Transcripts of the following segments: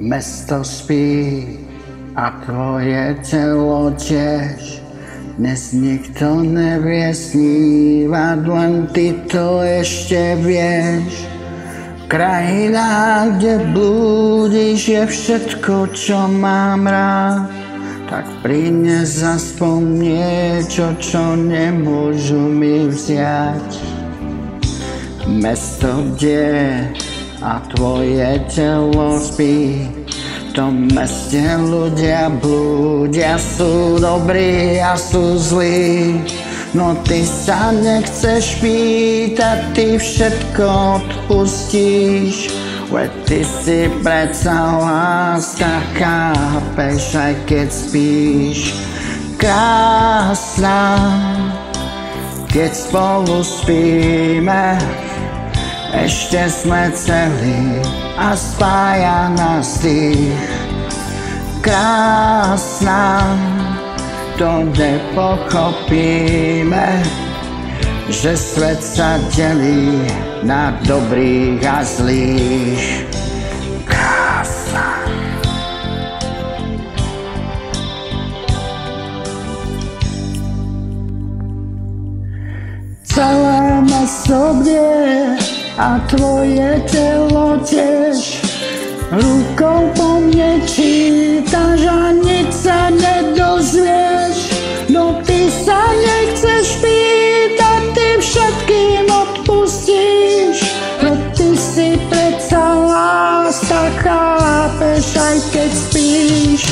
Mesto spí a tvoje telo tiež. Dnes nikto nevie snívať, len ty to ešte vieš. Krajina, kde blúdiš, je všetko, čo mám rád. Tak prines aspoň niečo, čo nemôžu mi vziať. Mesto, kde a tvoje telo spí. V tom meste ľudia blúdia, sú dobrí a sú zlí. No ty sa nechceš pýtať, ty všetko odpustíš. Veď ty si predsa láska, chápeš, aj keď spíš. Krásna, keď spolu spíme, ešte sme celí a spája nás dých. Krásna, to nepochopíme, že svet sa delí na dobrých a zlých. Krásna. Celé mesto bdie a tvoje telo tiež. Rukou po mne čítaš a nič sa nedozvieš. No ty sa nechceš pýtať, ty všetkým odpustíš. No ty si predsa láska, chápeš, aj keď spíš.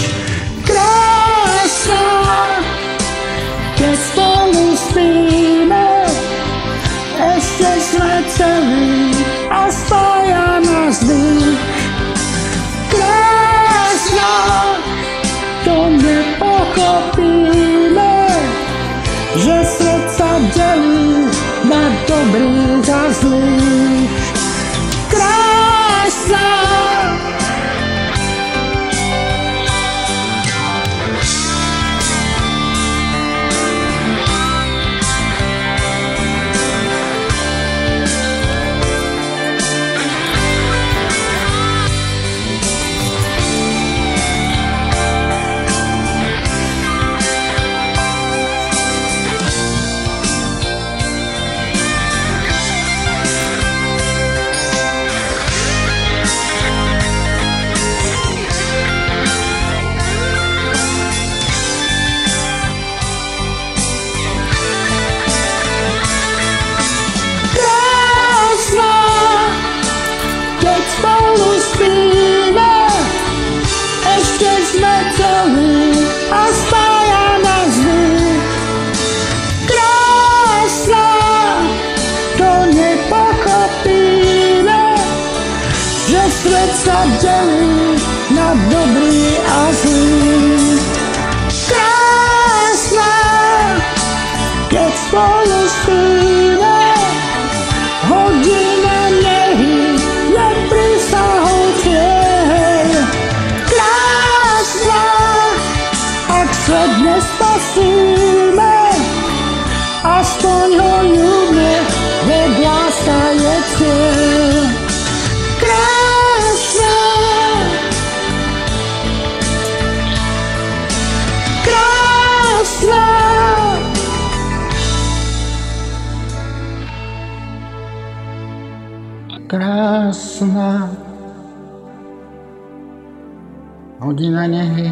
Krásna, keď spolu spíme, ešte sme celí a spája nás dých. Krásna, to nepochopíme, že svet sa delí na dobrých a zlých. Krásna, spolu spíme, ešte sme celí a spája nás dých. Krásna, to nepochopíme, že svet sa delí na dobrý a zlý. Krásna, keď spolu spíme, hodina nehy je prísahou tieň. Krásna, ak svet nespasíme, aspoň ho ľúbne, veď láska je cieľ. Krásna, krásna, krásna, hodina nehy